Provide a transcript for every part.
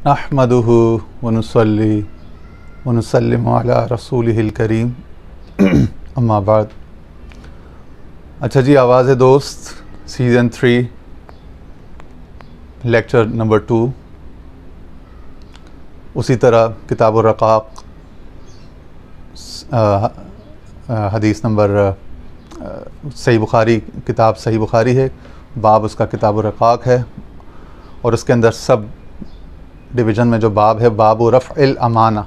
نحمدہ ونصلی ونسلم علی رسولہ الکریم اما بعد۔ اچھا جی، آواز دوست سیزن 3 لیکچر نمبر 2، اسی طرح کتاب الرقاق حدیث نمبر صحیح بخاری، کتاب صحیح بخاری ہے، باب اس کا کتاب الرقاق ہے، اور اس کے اندر سب ڈویژن میں جو باب ہے باب رفع الامانہ،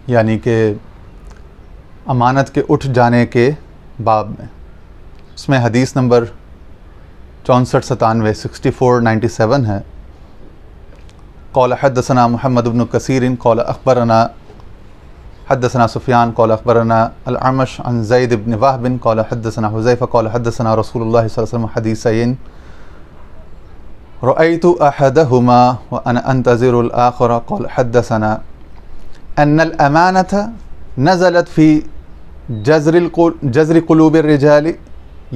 یعنی کہ امانت کے اٹھ جانے کے باب میں۔ اس میں حدیث نمبر 6497 6497 ہے۔ قال حدثنا محمد بن کثیر قال اخبرنا حدثنا سفیان قال اخبرنا الاعمش عن زید بن وهب قال حدثنا حذیفہ قال حدثنا رسول اللہ صلی اللہ علیہ وسلم حدیثین رأيت أحدهما وأنا أنتظر الآخر قال حدثنا أن الأمانة نزلت في جذر قلوب الرجال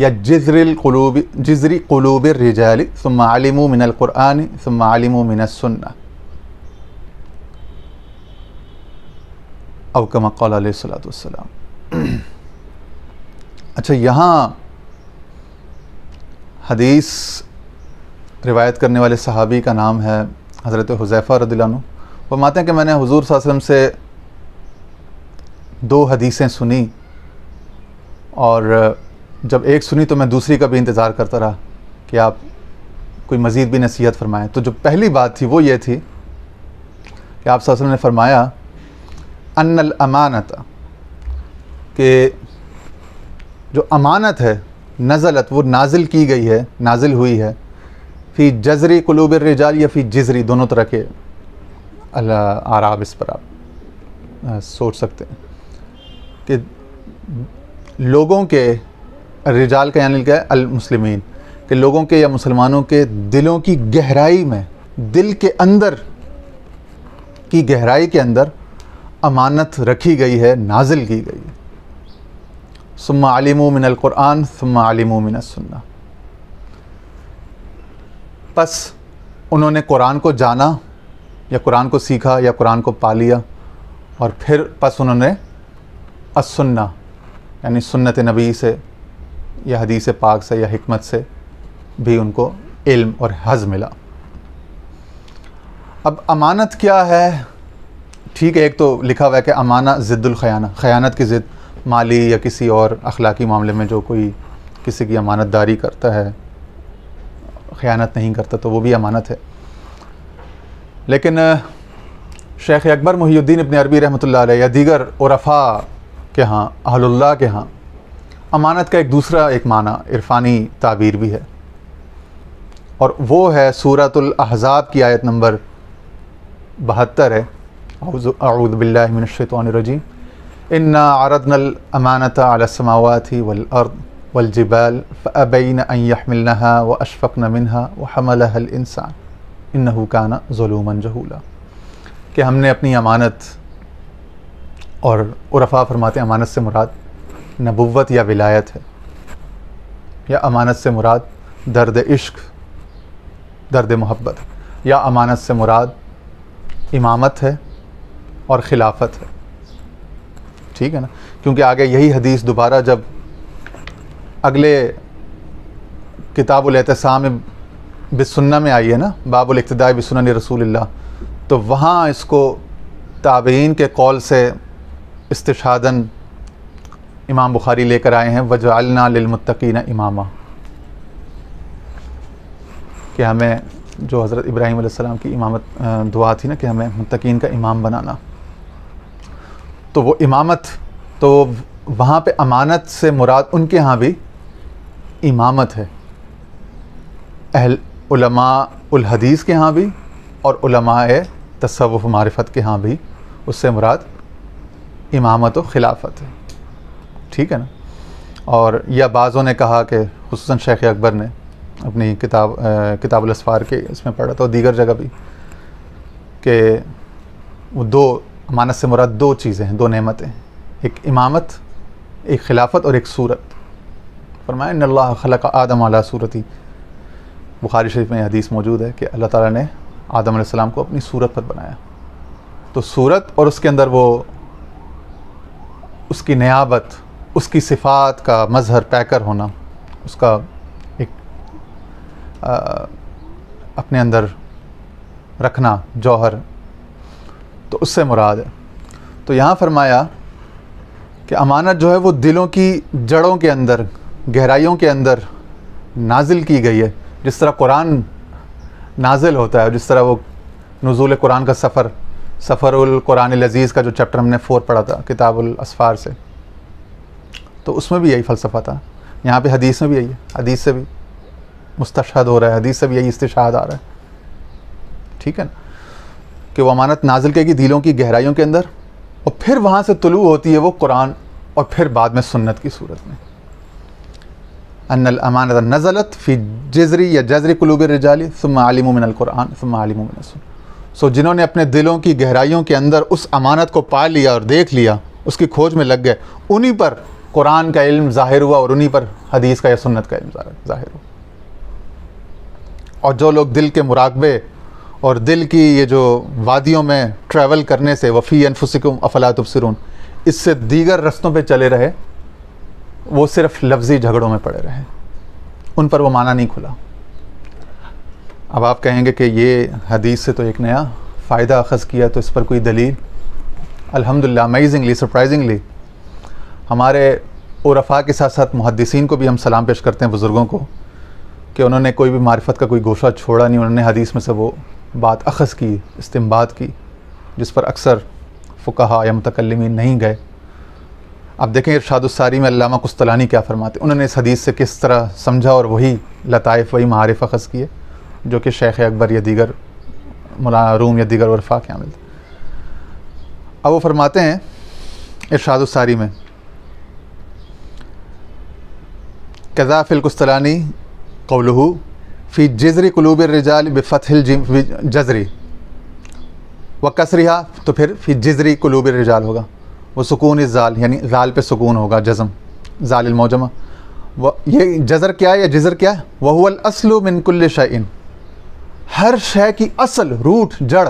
یا جذر قلوب الرجال ثم علموا من القرآن ثم علموا من السنة او كما قال علیہ الصلوۃ والسلام۔ اچھا، یہاں حدیث روایت کرنے والے صحابی کا نام ہے حضرت حذیفہ رضی اللہ عنہ۔ فرماتے ہیں کہ میں نے حضور صلی اللہ علیہ وسلم سے 2 حدیثیں سنی، اور جب ایک سنی تو میں دوسری کا بھی انتظار کرتا رہا کہ آپ کوئی مزید بھی نصیحت فرمائیں۔ تو جو پہلی بات تھی وہ یہ تھی کہ آپ صلی اللہ علیہ وسلم نے فرمایا ان الامانت، کہ جو امانت ہے نزلت، وہ نازل کی گئی ہے، نازل ہوئی ہے، فی جذری قلوب الرجال یا فی جذری، دونوں طرح کے اعراب اس پر آپ سوچ سکتے ہیں کہ لوگوں کے، الرجال کا یعنی کیا ہے؟ المسلمین، کہ لوگوں کے یا مسلمانوں کے دلوں کی گہرائی میں، دل کے اندر کی گہرائی کے اندر امانت رکھی گئی ہے، نازل کی گئی ہے۔ ثم علموا من القرآن ثم علموا من السنہ، پس انہوں نے قرآن کو جانا یا قرآن کو سیکھا یا قرآن کو پا لیا، اور پھر پس انہوں نے السنہ یعنی سنت نبی سے یا حدیث پاک سے یا حکمت سے بھی ان کو علم اور حظ ملا۔ اب امانت کیا ہے؟ ٹھیک ہے، ایک تو لکھا ہوا ہے کہ امانہ ضد الخیانہ، خیانت کی ضد، مالی یا کسی اور اخلاقی معاملے میں جو کوئی کسی کی امانت داری کرتا ہے، خیانت نہیں کرتا، تو وہ بھی امانت ہے۔ لیکن شیخ اکبر محی الدین ابن عربی رحمۃ اللہ علیہ یا دیگر عرفاء کے ہاں، اہل اللہ کے ہاں، امانت کا ایک دوسرا ایک معنی عرفانی تعبیر بھی ہے، اور وہ ہے سورۃ الاحزاب کی آیت نمبر 72 ہے، اعوذ باللہ من الشیطان الرجیم، انا عرضنا الامانۃ علی السماوات والارض والجبال فابین ان یحملنها واشفقن منها وحملها الانسان انه کان ظلوما جہولا، کہ ہم نے اپنی امانت، اور عرفاء فرماتے ہیں امانت سے مراد نبوت یا ولایت ہے، یا امانت سے مراد درد عشق، درد محبت، یا امانت سے مراد امامت ہے اور خلافت ہے۔ ٹھیک ہے نا؟ کیونکہ آگے یہی حدیث دوبارہ جب اگلے کتاب الاعتصام بالسنہ میں آئی ہے نا، باب الاقتداء بسنن رسول اللہ، تو وہاں اس کو تابعین کے قول سے استشہاداً امام بخاری لے کر آئے ہیں، وَجَعَلْنَا لِلْمُتَّقِينَ إِمَامًا، کہ ہمیں جو حضرت ابراہیم علیہ السلام کی امامت دعا تھی نا کہ ہمیں متقین کا امام بنانا، تو وہ امامت، تو وہاں پہ امانت سے مراد ان کے ہاں بھی امامت ہے، اہل علماء الحدیث کے ہاں بھی اور علماء تصوف معرفت کے ہاں بھی اس سے مراد امامت و خلافت ہے۔ ٹھیک ہے نا؟ اور یا بعضوں نے کہا کہ خصوصاً شیخ اکبر نے اپنی کتاب الاسفار کے اس میں پڑھا تھا، اور دیگر جگہ بھی، کہ وہ امانت سے مراد 2 چیزیں ہیں، 2 نعمتیں، ایک امامت، ایک خلافت اور ایک صورت۔ فرمایا ان اللہ خلق آدم علی صورتی، بخاری شریف میں یہ حدیث موجود ہے کہ اللہ تعالیٰ نے آدم علیہ السلام کو اپنی صورت پر بنایا، تو صورت اور اس کے اندر وہ اس کی نیابت، اس کی صفات کا مظہر پیکر ہونا، اس کا ایک اپنے اندر رکھنا جوہر، تو اس سے مراد ہے۔ تو یہاں فرمایا کہ امانت جو ہے وہ دلوں کی جڑوں کے اندر، گہرائیوں کے اندر نازل کی گئی ہے، جس طرح قرآن نازل ہوتا ہے، جس طرح وہ نزول قرآن کا سفر القرآن العزیز کا جو چیپٹر ہم نے 4 پڑھا تھا کتاب الاسفار سے، تو اس میں بھی یہی فلسفہ تھا۔ یہاں پہ حدیث میں بھی یہی ہے، حدیث سے بھی مستشہد ہو رہا ہے، حدیث سے بھی یہی استشہاد آ رہا ہے، ٹھیک ہے نا، کہ وہ امانت نازل کرے گی دلوں کی گہرائیوں کے اندر، اور پھر وہاں سے طلوع ہوتی ہے وہ قرآن، اور پھر بعد میں سنت کی صورت میں۔ ان الامانۃ نزلت فی جذری یا جذری قلوب الرجال ثم علموا من القرآن ثم علموا من السنة۔ سو جنہوں نے اپنے دلوں کی گہرائیوں کے اندر اس امانت کو پا لیا اور دیکھ لیا، اس کی کھوج میں لگ گئے، انہی پر قرآن کا علم ظاہر ہوا، اور انہی پر حدیث کا یا سنت کا علم ظاہر ہوا۔ اور جو لوگ دل کے مراقبے اور دل کی یہ جو وادیوں میں ٹریول کرنے سے وفی انفسکم افلا تبصرون، اس سے دیگر رستوں پہ چلے رہے، وہ صرف لفظی جھگڑوں میں پڑے رہے، ان پر وہ معنی نہیں کھلا۔ اب آپ کہیں گے کہ یہ حدیث سے تو ایک نیا فائدہ اخذ کیا، تو اس پر کوئی دلیل؟ الحمدللہ، امیزنگلی، سرپرائزنگلی، ہمارے عرفاء کے ساتھ ساتھ محدثین کو بھی ہم سلام پیش کرتے ہیں، بزرگوں کو، کہ انہوں نے کوئی بھی معرفت کا کوئی گوشہ چھوڑا نہیں، انہوں نے حدیث میں سے وہ بات اخذ کی، استنباط کی، جس پر اکثر فقہاء یا متکلمین نہیں گئے۔ اب دیکھیں ارشاد الساری میں علامہ قسطلانی کیا فرماتے ہیں، انہوں نے اس حدیث سے کس طرح سمجھا اور وہی لطائف، وہی معارف اخذ کیے جو کہ شیخ اکبر یا دیگر مولانا روم یا دیگر عرفاء کے عامل تھے۔ اب وہ فرماتے ہیں ارشاد الساری میں، کذا فی القسطلانی قولہ فی جذری قلوب الرجال بفتح الجذری وکسرہا، تو پھر فی جذری قلوب الرجال ہوگا، وہ سکون الزال، یعنی زال پہ سکون ہوگا، جزم، زال الموجمہ۔ یہ جزر کیا ہے یا جزر کیا ہے؟ وہو الاصل من کل شیء، ہر شے کی اصل، روٹ، جڑ،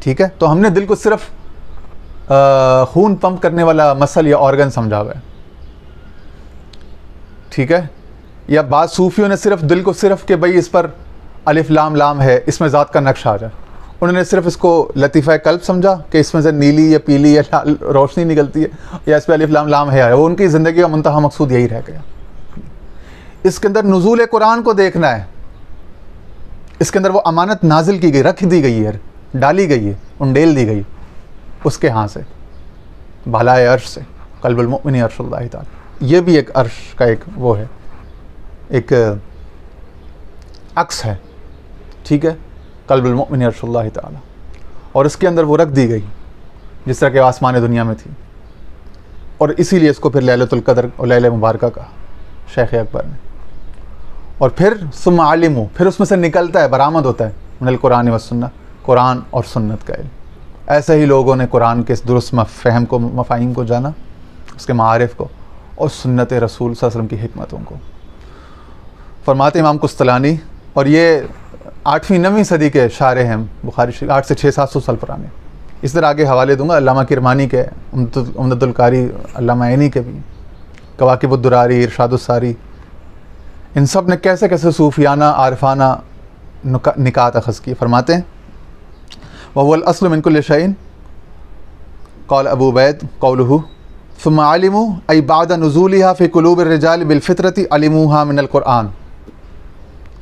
ٹھیک ہے؟ تو ہم نے دل کو صرف خون پمپ کرنے والا مسل یا آرگن سمجھا ہوا ہے، ٹھیک ہے؟ یا بعض صوفیوں نے صرف دل کو صرف کہ بھئی اس پر الف لام لام ہے، اس میں ذات کا نقش آ جائے، انہوں نے صرف اس کو لطیفہ قلب سمجھا کہ اس میں سے نیلی یا پیلی یا لال روشنی نکلتی ہے، یا اس پہ الف لام لام ہے، وہ ان کی زندگی کا منتہا مقصود یہی رہ گیا۔ اس کے اندر نزول قرآن کو دیکھنا ہے، اس کے اندر وہ امانت نازل کی گئی، رکھ دی گئی ہے، ڈالی گئی ہے، انڈیل دی گئی اس کے ہاں سے، بالائے عرش سے، قلب المؤمن عرش اللہ تعالی، یہ بھی ایک عرش کا ایک وہ ہے، ایک عکس ہے، ٹھیک ہے؟ قلب المؤمن عرش اللہ تعالی، اور اس کے اندر وہ رکھ دی گئی جس طرح کہ آسمان دنیا میں تھی، اور اسی لیے اس کو پھر لیلۃ القدر اور لیلہ مبارکہ کہا شیخ اکبر نے۔ اور پھر ثم علموا، پھر اس میں سے نکلتا ہے، برآمد ہوتا ہے من القرآن والسنہ، قرآن اور سنت کا علم۔ ایسے ہی لوگوں نے قرآن کے درست فہم کو، مفاہیم کو جانا، اس کے معارف کو، اور سنت رسول صلی اللہ علیہ وسلم کی حکمتوں کو۔ فرماتے امام قسطلانی، اور یہ 8ویں 9ویں صدی کے شارح ہیں بخاری شریف، 8 سے 600-700 سال پرانے۔ اس طرح آگے حوالے دوں گا، علامہ کرمانی کے، عمدۃ القاری علامہ عینی کے بھی، کواکب الدراری، ارشاد الساری، ان سب نے کیسے کیسے صوفیانہ، عارفانہ نکات اخذ کی۔ فرماتے ہیں وَهُوَ الْأَصْلُ مِنْ كُلِّ شَيْءٍ، قال ابو عبید قولہ ثم علموا ای بعد نزولها فی قلوب الرجال بالفطرۃ علموها من القرآن،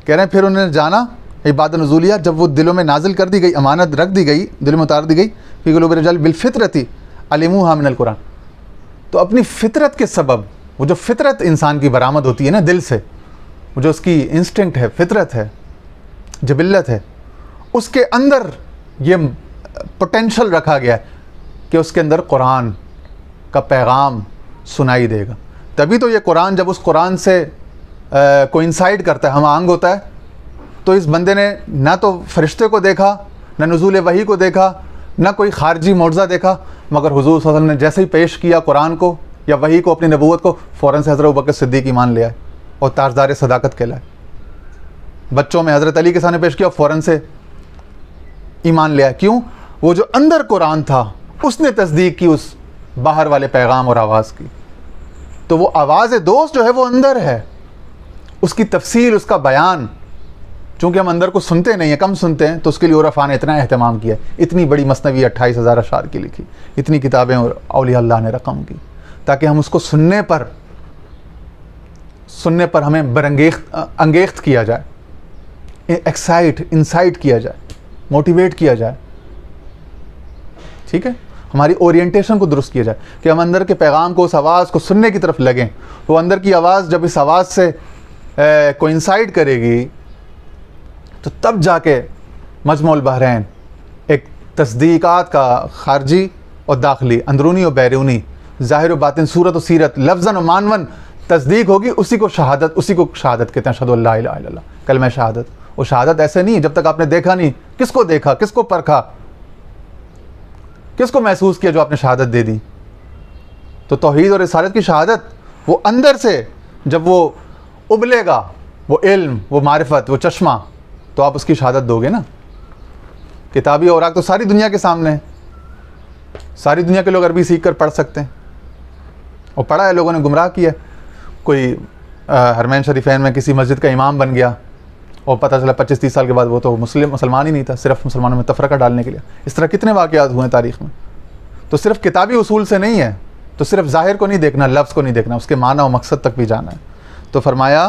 کہہ رہے ہیں پھر انہوں نے جانا، ای بعد نزولها، جب وہ دلوں میں نازل کر دی گئی، امانت رکھ دی گئی، دل میں اتار دی گئی، فی قلوب الرجال بالفطرۃ علموها من القرآن، تو اپنی فطرت کے سبب، وہ جو فطرت انسان کی برآمد ہوتی ہے نا دل سے، وہ جو اس کی انسٹنکٹ ہے، فطرت ہے، جبلت ہے، اس کے اندر یہ پوٹینشل رکھا گیا ہے کہ اس کے اندر قرآن کا پیغام سنائی دے گا۔ تبھی تو یہ قرآن، جب اس قرآن سے کوئنسائڈ کرتا ہے، ہم آہنگ ہوتا ہے، تو اس بندے نے نہ تو فرشتے کو دیکھا، نہ نزول وحی کو دیکھا، نہ کوئی خارجی معجزہ دیکھا، مگر حضور صلی اللہ علیہ وسلم نے جیسے ہی پیش کیا قرآن کو یا وحی کو، اپنی نبوت کو، فوراً سے حضرت ابوبکر صدیق ایمان لے آئے، اور تاجدار صداقت کہلائے. بچوں میں حضرت علی کے سامنے پیش کیا، فوراً سے ایمان لیا. کیوں؟ وہ جو اندر قرآن تھا اس نے تصدیق کی اس باہر والے پیغام اور آواز کی. تو وہ آواز دوست جو ہے وہ اندر ہے، اس کی تفصیل، اس کا بیان. چونکہ ہم اندر کو سنتے نہیں ہیں، کم سنتے ہیں، تو اس کے لیے عرفاء نے اتنا اہتمام کیا. اتنی بڑی مثنوی 28,000 اشعار کی لکھی، اتنی کتابیں اور اولیاء اللہ نے رقم کی، تاکہ ہم اس کو سننے پر ہمیں انگیخت کیا جائے، انسائٹ کیا جائے، موٹیویٹ کیا جائے. ٹھیک ہے، ہماری اورینٹیشن کو درست کیا جائے کہ ہم اندر کے پیغام کو، اس آواز کو سننے کی طرف لگیں. وہ اندر کی آواز جب اس آواز سے کوئنسائڈ کرے گی تو تب جا کے مجمع البحرین ایک تصدیقات کا خارجی اور داخلی، اندرونی اور بیرونی، ظاہر و باطن، صورت و سیرت، لفظاً و معنون تصدیق ہوگی. اسی کو شہادت کہتے ہیں. اشہدو ان لا الہ الا اللہ، کلمہ شہادت. وہ شہادت ایسے نہیں جب تک آپ نے دیکھا نہیں. کس کو دیکھا، کس کو پرکھا، کس کو محسوس کیا جو آپ نے شہادت دے دی؟ تو توحید اور رسالت کی شہادت وہ اندر سے جب وہ ابلے گا، وہ علم، وہ معرفت، وہ چشمہ، تو آپ اس کی شہادت دو گے نا. کتابی اوراق تو ساری دنیا کے سامنے ہے، ساری دنیا کے لوگ عربی سیکھ کر پڑھ سکتے ہیں، اور پڑھا ہے، لوگوں نے گمراہ کیا. کوئی حرمین شریفین میں کسی مسجد کا امام بن گیا اور پتہ چلا 25-30 سال کے بعد وہ تو مسلمان ہی نہیں تھا، صرف مسلمانوں میں تفرقہ ڈالنے کے لیے. اس طرح کتنے واقعات ہوئے ہیں تاریخ میں. تو صرف کتابی اصول سے نہیں ہے، تو صرف ظاہر کو نہیں دیکھنا، لفظ کو نہیں دیکھنا، اس کے معنی و مقصد تک بھی جانا ہے. تو فرمایا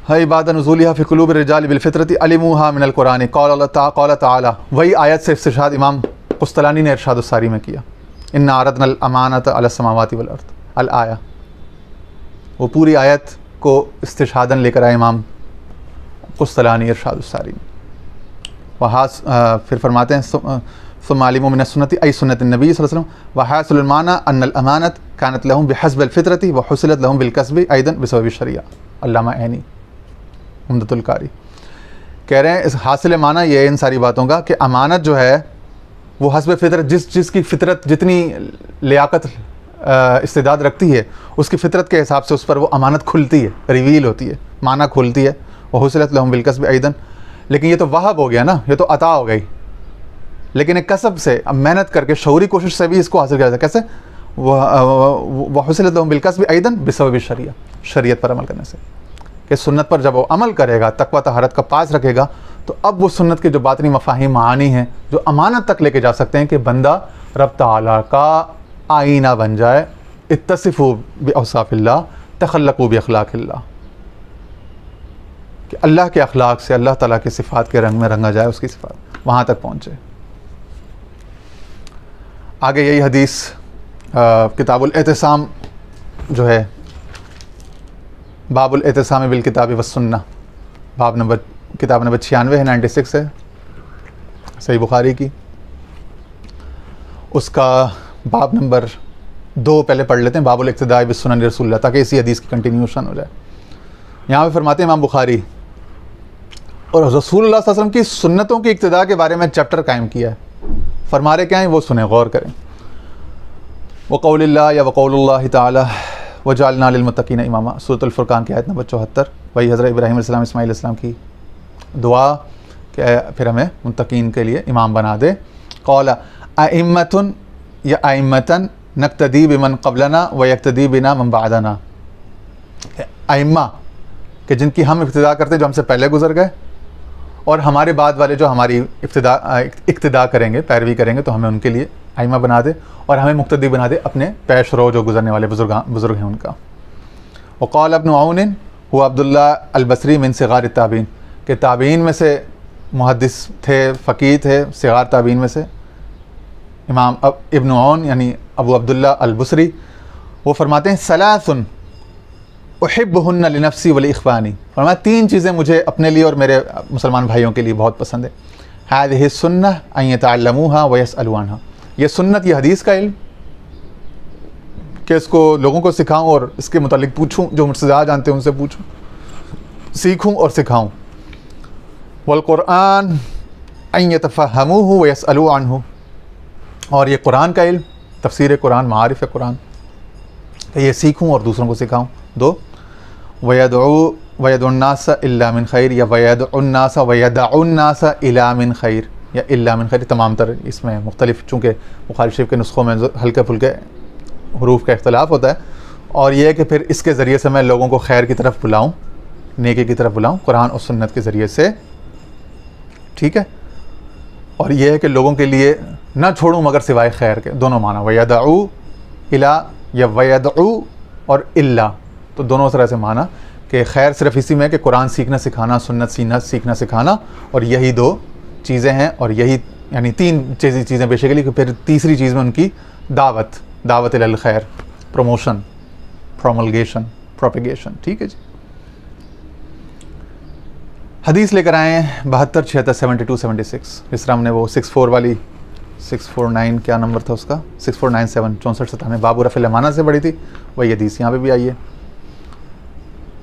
ہے بعد نزولها فی قلوب الرجال بالفطرۃ علموها من القرآن. قال تعالی، وہی آیت سے استشہاد امام قسطلانی نے ارشاد الساری میں کیا. انا عرضنا الامانۃ علی السماوات والارض الآیہ. وہ پوری آیت کو استشہاداً لے کر آئے امام قسطلانی ارشاد الساری میں. پھر فرماتے ہیں ثم علموا من السنۃ ای سنت النبی صلی اللہ علیہ وسلم وحاصل المعنى ان الامانۃ كانت لهم بحسب الفطرۃ وحصلت لهم بالکسب ایضا بسبب الشریعہ. علامہ عینی عمدۃ القاری کہہ رہے ہیں اس حاصل معنی یہ ہے ان ساری باتوں کا کہ امانت جو ہے وہ حسب فطرت، جس کی فطرت جتنی لیاقت استعداد رکھتی ہے، اس کی فطرت کے حساب سے اس پر وہ امانت کھلتی ہے، ریویل ہوتی ہے، معنی کھلتی ہے. وحصلت لهم بالکسب ایضا. لیکن یہ تو وہب ہو گیا نا، یہ تو عطا ہو گئی. لیکن ایک کسب سے، اب محنت کر کے، شعوری کوشش سے بھی اس کو حاصل کیا جاتا ہے. کیسے؟ وحصلت لهم بالکسب ایضا بسبب الشریعہ، شریعت پر عمل کرنے سے. کہ سنت پر جب وہ عمل کرے گا، تقویٰ طہارت کا پاس رکھے گا، تو اب وہ سنت کے جو باطنی مفاہیم معانی ہیں جو امانت تک لے کے جا سکتے ہیں کہ بندہ رب تعالیٰ کا آئینہ بن جائے. اتصفوا باوصاف اللہ تخلقوا باخلاق اللہ. کہ اللہ کے اخلاق سے، اللہ تعالیٰ کے صفات کے رنگ میں رنگا جائے، اس کی صفات وہاں تک پہنچے. آگے یہی حدیث کتاب الاعتصام جو ہے، باب الاعتصام بالکتاب والسنہ، کتاب نمبر 96 ہے، 96 ہے صحیح بخاری کی. اس کا باب نمبر 2 پہلے پڑھ لیتے ہیں، باب الاقتداء بالسنن رسول اللہ، تاکہ اسی حدیث کی کنٹینیوشن ہو جائے. یہاں پہ فرماتے ہیں امام بخاری، اور رسول اللہ صلی اللہ علیہ وسلم کی سنتوں کی اقتداء کے بارے میں چیپٹر قائم کیا ہے. فرما رہے کیا ہیں وہ سنیں، غور کریں. وقول اللہ یا وقول اللہ تعالی وجعلنا للمتقین اماما، سورۃ الفرقان کی آیت نمبر 74. وہی حضرت ابراہیم علیہ السلام، اسماعیل علیہ السلام کی دعا کہ پھر ہمیں متقین کے لیے امام بنا دے. قال ائمۃ یا ائمۃ نقتدی بمن قبلنا ویقتدی بنا من بعدنا. ائمہ کہ جن کی ہم اقتداء کرتے جو ہم سے پہلے گزر گئے، اور ہمارے بعد والے جو ہماری اقتداء کریں گے، پیروی کریں گے، تو ہمیں ان کے لیے ائمہ بنا دے، اور ہمیں مقتدی بنا دے اپنے پیش رو جو گزرنے والے بزرگ ہیں ان کا. وقال ابن عون هو عبداللہ البصری من صغار التابعین، کہ تابعین میں سے محدث تھے، فقیہ تھے، صغار تابعین میں سے امام ابن عون یعنی ابو عبداللہ البصری. وہ فرماتے ہیں ثلاث احبہن لنفسی ولاخوانی. فرمایا 3 چیزیں مجھے اپنے لیے اور میرے مسلمان بھائیوں کے لیے بہت پسند ہے. هذه السنہ ان يتعلموها ويسألوا عنها. یہ سنت، یہ حدیث کا علم کہ اس کو لوگوں کو سکھاؤں اور اس کے متعلق پوچھوں، جو مجھ سے زیادہ جانتے ہیں ان سے پوچھوں، سیکھوں اور سکھاؤں. والقرآن ان يتفهموه ويسألوا عنه. اور یہ قرآن کا علم، تفسیر قرآن، معارف قرآن، کہ یہ سیکھوں اور دوسروں کو سکھاؤں. 2 وَيَدْعُ النَّاسَ إِلَّا مِنْ خَيْرٍ یا وَيَدْعُ النَّاسَ وَيَدَعُ النَّاسَ إِلَى مِنْ خَيْرٍ یا إِلَّا مِنْ خَيْرٍ، تمام تر اس میں مختلف، چونکہ بخاری شریف کے نسخوں میں ہلکے پھلکے حروف کا اختلاف ہوتا ہے، اور یہ ہے کہ پھر اس کے ذریعے سے میں لوگوں کو خیر کی طرف بلاؤں، نیکی کی طرف بلاؤں قرآن اور سنت کے ذریعے سے، ٹھیک ہے، اور یہ ہے کہ لوگوں کے لیے نہ چھوڑوں مگر سوائے خیر کے، دونوں معنی وَيَدَعُ إِلَى یا وَيَدْعُ اور إِلَّا، تو دونوں طرح سے معنی کہ خیر صرف اسی میں کہ قرآن سیکھنا سکھانا، سنت سیکھنا سکھانا، اور یہی دو چیزیں ہیں، اور یہی یعنی تین چیزیں بیسیکلی، کہ پھر تیسری چیز میں ان کی دعوت الی الخیر، پروموشن، پروملگیشن، پروپیگیشن، ٹھیک ہے جی۔ حدیث لے کر آئے ہیں 72 76 72 76، جس طرح ہم نے وہ 64 والی 649 کیا نمبر تھا اس کا، 6497 64 97 باب رفع الامانہ سے پڑھی تھی، وہی حدیث یہاں پہ بھی آئی ہے۔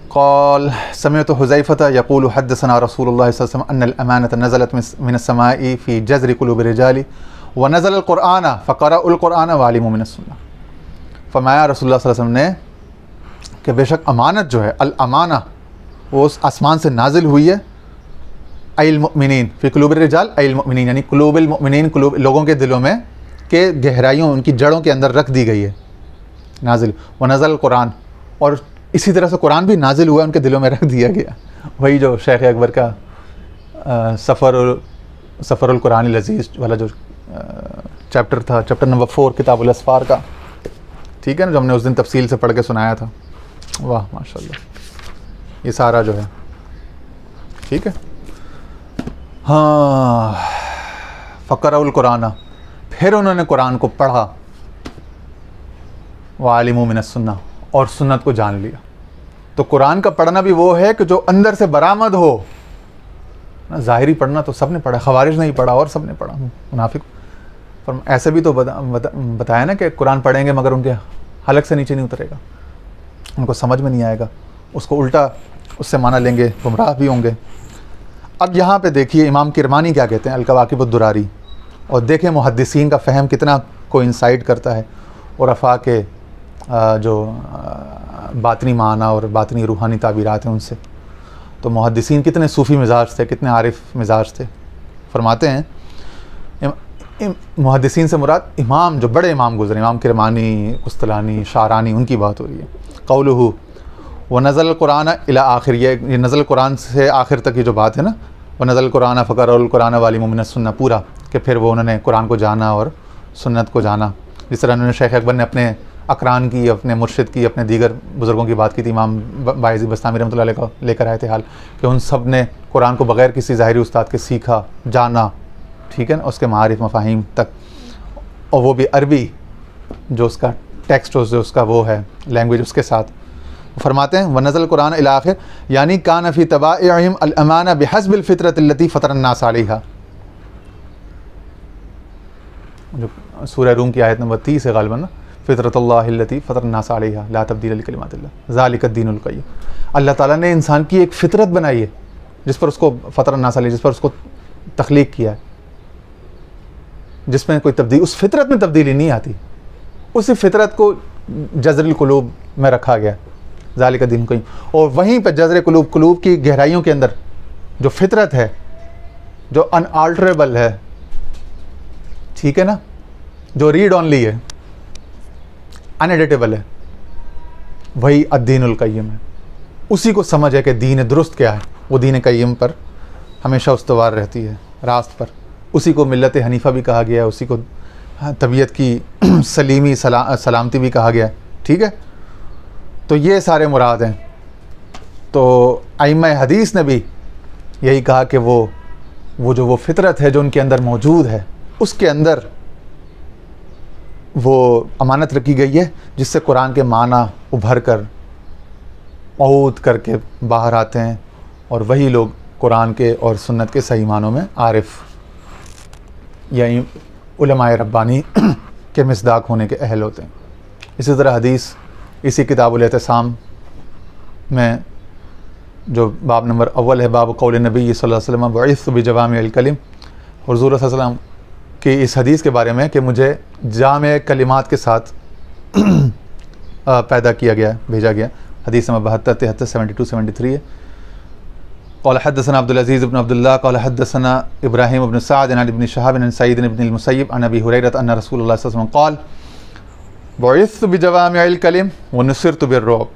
قال سمعت حذیفة يقول حدثنا رسول الله صلی اللہ علیہ وسلم ان الامانة نزلت من السماء في جذر قلوب الرجال ونزل القرآن فقرأوا القرآن وعلموا من السنة، فرمایا رسول اللہ صلی اللہ علیہ وسلم نے کہ بے شک امانت جو ہے، الامانہ وہ اس آسمان سے نازل ہوئی ہے، ای المؤمنین فی قلوب الرجال، ای المؤمنین یعنی قلوب المؤمنین، قلوب لوگوں کے دلوں میں کہ گہرائیوں، ان کی جڑوں کے اندر رکھ دی گئی ہے، نازل، ونزل القرآن، اور اسی طرح سے قرآن بھی نازل ہوا ہے، ان کے دلوں میں رکھ دیا گیا، وہی جو شیخ اکبر کا سفر القرآن العزیز والا جو چیپٹر تھا، چیپٹر نمبر 4 کتاب الاسفار کا، ٹھیک ہے نا، جو ہم نے اس دن تفصیل سے پڑھ کے سنایا تھا، واہ ماشاءاللہ، یہ سارا جو ہے، ٹھیک ہے، ہاں، فقرأوا القرآن، پھر انہوں نے قرآن کو پڑھا، وعلموا من السنہ، اور سنت کو جان لیا۔ تو قرآن کا پڑھنا بھی وہ ہے کہ جو اندر سے برآمد ہو، ظاہری پڑھنا تو سب نے پڑھا، خوارج نہیں پڑھا اور سب نے پڑھا، منافق، ایسے بھی تو بتایا نا کہ قرآن پڑھیں گے مگر ان کے حلق سے نیچے نہیں اترے گا، ان کو سمجھ میں نہیں آئے گا، اس کو الٹا اس سے معنی لیں گے، گمراہ بھی ہوں گے۔ اب یہاں پہ دیکھیے امام کرمانی کیا کہتے ہیں، الکواکب الدراری، اور دیکھیں محدثین کا فہم کتنا کوئنسائڈ کرتا ہے عرفاء کے جو باطنی معنی اور باطنی روحانی تعبیرات ہیں ان سے، تو محدثین کتنے صوفی مزاج تھے، کتنے عارف مزاج تھے۔ فرماتے ہیں محدثین سے مراد امام، جو بڑے امام گزرے، امام کرمانی، قسطلانی، شعرانی، ان کی بات ہو رہی ہے۔ قولہ ونزل القرآن الی آخر، یہ نزل قرآن سے آخر تک کی جو بات ہے نا، ونزل القرآن فقرأوا القرآن وعلموا من السنہ، پورا کہ پھر وہ انہوں نے قرآن کو جانا اور سنت کو جانا، جس طرح انہوں نے شیخ اکبر نے اپنے اقران کی، اپنے مرشد کی، اپنے دیگر بزرگوں کی بات کی تھی، امام بایزید بستامی رحمۃ اللہ علیہ کو لے کر آئے تھے حال کہ ان سب نے قرآن کو بغیر کسی ظاہری استاد کے سیکھا، جانا، ٹھیک ہے نا، اس کے معارف مفاہیم تک، اور وہ بھی عربی، جو اس کا ٹیکسٹ، جو اس کا وہ ہے لینگویج، اس کے ساتھ۔ فرماتے ہیں ونزل القرآن الی آخر یعنی کان فی طبائعہم الامانہ بحسب الفطرۃ التی فطر الناس علیہا، جو سورہ روم کی آیت نمبر 30 ہے غالباً، فطرۃ اللہ التی فطر الناس علیہا لا تبدیل لکلمات اللہ ذالک الدین القیم، اللہ تعالیٰ نے انسان کی ایک فطرت بنائی ہے جس پر اس کو فطر الناس علیہ، جس پر اس کو تخلیق کیا ہے، جس میں کوئی تبدیلی، اس فطرت میں تبدیلی نہیں آتی، اسی فطرت کو جذر القلوب میں رکھا گیا، ذالک الدین القیم، اور وہیں پہ جذر قلوب، قلوب کی گہرائیوں کے اندر جو فطرت ہے، جو ان آلٹریبل ہے، ٹھیک ہے نا، جو ریڈ اونلی ہے، ان ایڈیٹیبل ہے، وہی الدین القیم ہے، اسی کو سمجھ ہے کہ دین درست کیا ہے، وہ دین قیم پر ہمیشہ استوار رہتی ہے، راست پر، اسی کو ملت حنیفہ بھی کہا گیا ہے، اسی کو طبیعت کی سلیمی سلامتی بھی کہا گیا ہے، ٹھیک ہے، تو یہ سارے مراد ہیں۔ تو ائمہ حدیث نے بھی یہی کہا کہ وہ جو وہ فطرت ہے جو ان کے اندر موجود ہے، اس کے اندر وہ امانت رکھی گئی ہے جس سے قرآن کے معنی ابھر کر عود کر کے باہر آتے ہیں، اور وہی لوگ قرآن کے اور سنت کے صحیح معنوں میں عارف یا علماء ربانی کے مصداق ہونے کے اہل ہوتے ہیں۔ اسی طرح حدیث اسی کتاب الاعتصام میں جو باب نمبر اول ہے، باب قول نبی صلی اللہ علیہ وسلم بعثت بجوامع الکلم، حضور صلی اللہ علیہ وسلم کی اس حدیث کے بارے میں کہ مجھے جامع کلمات کے ساتھ پیدا کیا گیا، بھیجا گیا، حدیث نمبر 72 73 72 73 ہے. قال حدثنا عبد العزيز بن عبد الله قال حدثنا ابراهيم بن سعد عن ابن شهاب عن سعيد بن المسيب عن ابي هريره ان رسول الله صلى الله عليه وسلم قال بعثت بجوامع الكلم ونصرت بالرعب.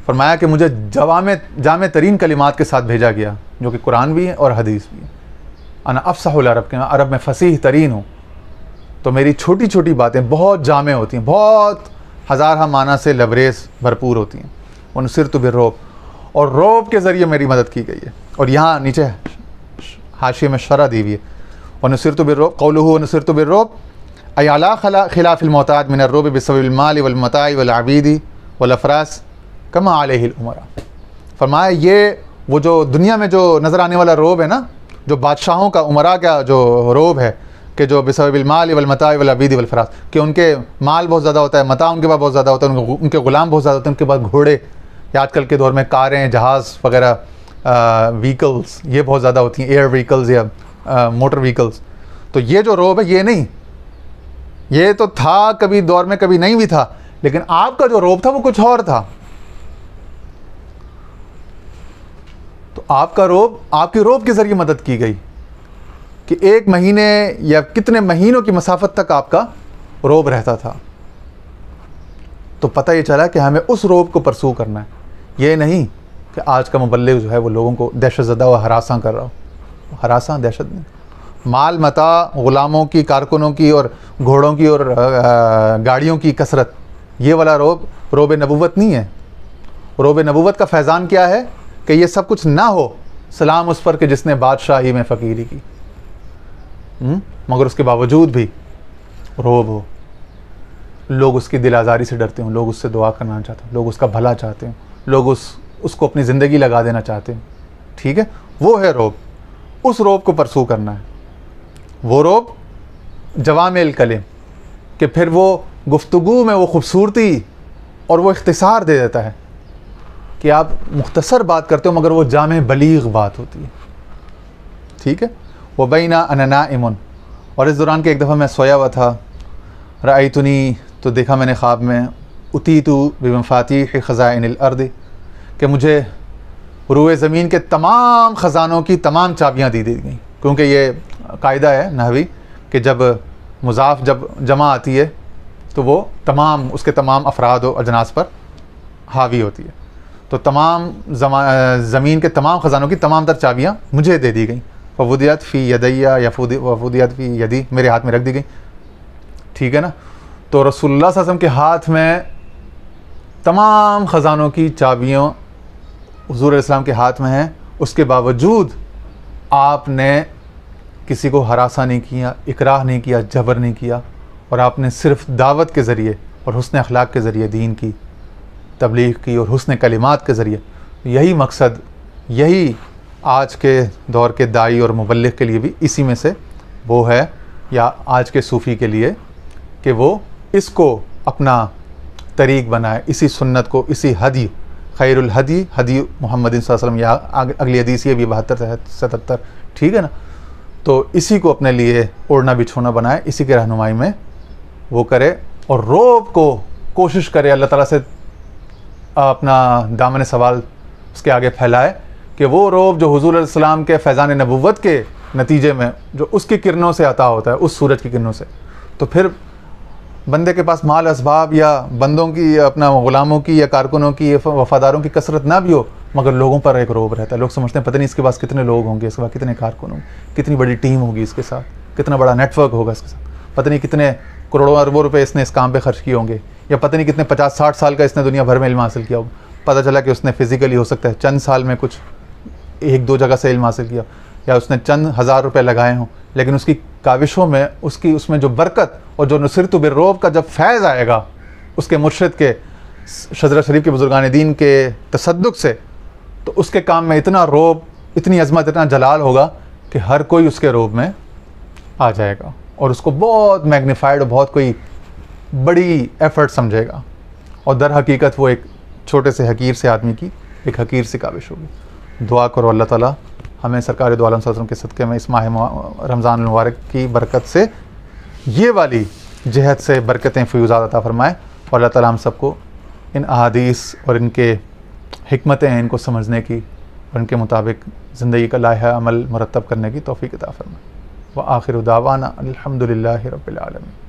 فرمایا کہ مجھے جامع ترین کلمات کے ساتھ بھیجا گیا جو کہ قرآن بھی ہے اور حدیث بھی ہے. انا افصح العرب، کہ میں عرب میں فصیح ترین ہوں. تو میری چھوٹی چھوٹی باتیں بہت جامع ہوتی ہیں، بہت ہزارہ معنی سے لبریز بھرپور ہوتی ہیں. ونصرت بالرعب، اور رعب کے ذریعے میری مدد کی گئی ہے. اور یہاں نیچے حاشیے میں شرح دی ہوئی ہے ونصرت بالرعب قوله ونصرت بالرعب ای علی خلاف المعتاد من الرعب بسبب المال والمتاع والعبید والافراس کما علیہ الامراء. فرمایا یہ وہ جو دنیا میں جو نظر آنے والا رعب ہے نا، جو بادشاہوں کا عمراء کا جو رعب ہے کہ جو بسبب المال والمتاع والعبید والافراس، کہ ان کے مال بہت زیادہ ہوتا ہے، متاع ان کے پاس بہت زیادہ ہوتا ہے، ان کے غلام بہت زیادہ ہوتے ہیں، ان کے پاس گھوڑے، یا آج کل کے دور میں کاریں، جہاز وغیرہ، ویکلز یہ بہت زیادہ ہوتی ہیں، ایئر ویکلز یا موٹر ویکلز. تو یہ جو رعب ہے یہ نہیں، یہ تو تھا کبھی دور میں، کبھی نہیں بھی تھا، لیکن آپ کا جو رعب تھا وہ کچھ اور تھا. تو آپ کا رعب، آپ کی رعب کے ذریعے مدد کی گئی کہ ایک مہینے یا کتنے مہینوں کی مسافت تک آپ کا رعب رہتا تھا. تو پتہ یہ چلا کہ ہمیں اس رعب کو پرسو کرنا ہے، یہ نہیں کہ آج کا مبلغ جو ہے وہ لوگوں کو دہشت زدہ و ہراساں کر رہا ہو. ہراساں، دہشت نہیں. مال متاع، غلاموں کی، کارکنوں کی اور گھوڑوں کی اور گاڑیوں کی کثرت، یہ والا رعب نبوت نہیں ہے. رعب نبوت کا فیضان کیا ہے کہ یہ سب کچھ نہ ہو، سلام اس پر کہ جس نے بادشاہی میں فقیری کی، مگر اس کے باوجود بھی رعب ہو. لوگ اس کی دل آزاری سے ڈرتے ہوں، لوگ اس سے دعا کرنا چاہتے ہیں، لوگ اس کا بھلا چاہتے ہیں، لوگ اس کو اپنی زندگی لگا دینا چاہتے ہیں. ٹھیک ہے، وہ ہے رعب. اس رعب کو پرسو کرنا ہے. وہ رعب جوامع الکلم، کہ پھر وہ گفتگو میں وہ خوبصورتی اور وہ اختصار دے دیتا ہے کہ آپ مختصر بات کرتے ہو مگر وہ جامع بلیغ بات ہوتی ہے. ٹھیک ہے. وبینہ انا نائم، اور اس دوران کے ایک دفعہ میں سویا ہوا تھا. رأیتنی، تو دیکھا میں نے خواب میں، اتیت بمفاتیح خزائن الارض، کہ مجھے روئے زمین کے تمام خزانوں کی تمام چابیاں دی گئیں. کیونکہ یہ قاعدہ ہے نحوی کہ جب مضاف جب جمع آتی ہے تو وہ تمام اس کے تمام افراد و اجناس پر حاوی ہوتی ہے. تو تمام زمین کے تمام خزانوں کی تمام تر چابیاں مجھے دے دی گئیں. وفودیت فی یدیہ یا وفودیت فی یدی، میرے ہاتھ میں رکھ دی گئیں. ٹھیک ہے نا. تو رسول اللہ صلی اللہ علیہ وسلم کے ہاتھ میں تمام خزانوں کی چابیاں حضور علیہ السلام کے ہاتھ میں ہیں. اس کے باوجود آپ نے کسی کو ہراساں نہیں کیا، اکراہ نہیں کیا، جبر نہیں کیا، اور آپ نے صرف دعوت کے ذریعے اور حسن اخلاق کے ذریعے دین کی تبلیغ کی، اور حسن کلمات کے ذریعے. یہی مقصد، یہی آج کے دور کے داعی اور مبلغ کے لیے بھی اسی میں سے وہ ہے، یا آج کے صوفی کے لیے، کہ وہ اس کو اپنا طریق بنائے، اسی سنت کو، اسی ہدی، خیر الہدی ہدی محمد صلی اللہ علیہ وسلم، یا اگلی حدیث یہ بھی 72 77. ٹھیک ہے نا. تو اسی کو اپنے لیے اوڑھنا بچھونا بنائے، اسی کے رہنمائی میں وہ کرے، اور رعب کو کوشش کرے اللہ تعالیٰ سے اپنا دامن سوال اس کے آگے پھیلائے کہ وہ رعب جو حضور علیہ السلام کے فیضان نبوت کے نتیجے میں جو اس کی کرنوں سے عطا ہوتا ہے، اس سورج کی کرنوں سے. تو پھر بندے کے پاس مال اسباب یا بندوں کی، اپنا غلاموں کی یا کارکنوں کی، وفاداروں کی کثرت نہ بھی ہو، مگر لوگوں پر ایک رعب رہتا ہے. لوگ سمجھتے ہیں پتہ نہیں اس کے پاس کتنے لوگ ہوں گے، اس کے پاس کتنے کارکن ہوں گے، کتنی بڑی ٹیم ہوگی اس کے ساتھ، کتنا بڑا نیٹ ورک ہوگا اس کے ساتھ، پتہ نہیں کتنے کروڑوں اربوں روپے اس نے اس کام پہ خرچ کیے ہوں گے، یا پتہ نہیں کتنے 50-60 سال کا اس نے دنیا بھر میں علم حاصل کیا ہوگا. پتہ چلا کہ اس نے فزیکلی ہو سکتا ہے چند سال میں کچھ 1-2 جگہ سے علم حاصل کیا، یا اس نے چند ہزار روپے لگائے ہوں، لیکن اس کی کاوشوں میں، اس میں جو برکت اور جو نصرت بالرعب کا جب فیض آئے گا اس کے مرشد کے، شجرہ شریف کے بزرگان دین کے تصدق سے، تو اس کے کام میں اتنا رعب، اتنی عظمت، اتنا جلال ہوگا کہ ہر کوئی اس کے رعب میں آ جائے گا، اور اس کو بہت میگنیفائڈ اور بہت کوئی بڑی ایفرٹ سمجھے گا. اور در حقیقت وہ ایک چھوٹے سے حقیر سے آدمی کی ایک حقیر سی کاوش ہوگی. دعا کرو اللہ تعالیٰ ہمیں سرکار دو عالم صلی اللہ علیہ وسلم کے صدقے میں اس ماہ رمضان المبارک کی برکت سے یہ والی جہت سے برکتیں فیوزات عطا فرمائے، اور اللہ تعالیٰ ہم سب کو ان احادیث اور ان کے حکمتیں ہیں ان کو سمجھنے کی اور ان کے مطابق زندگی کا لائحہ عمل مرتب کرنے کی توفیق عطا فرمائے۔ وآخر دعوانا الحمدللہ رب العالمین۔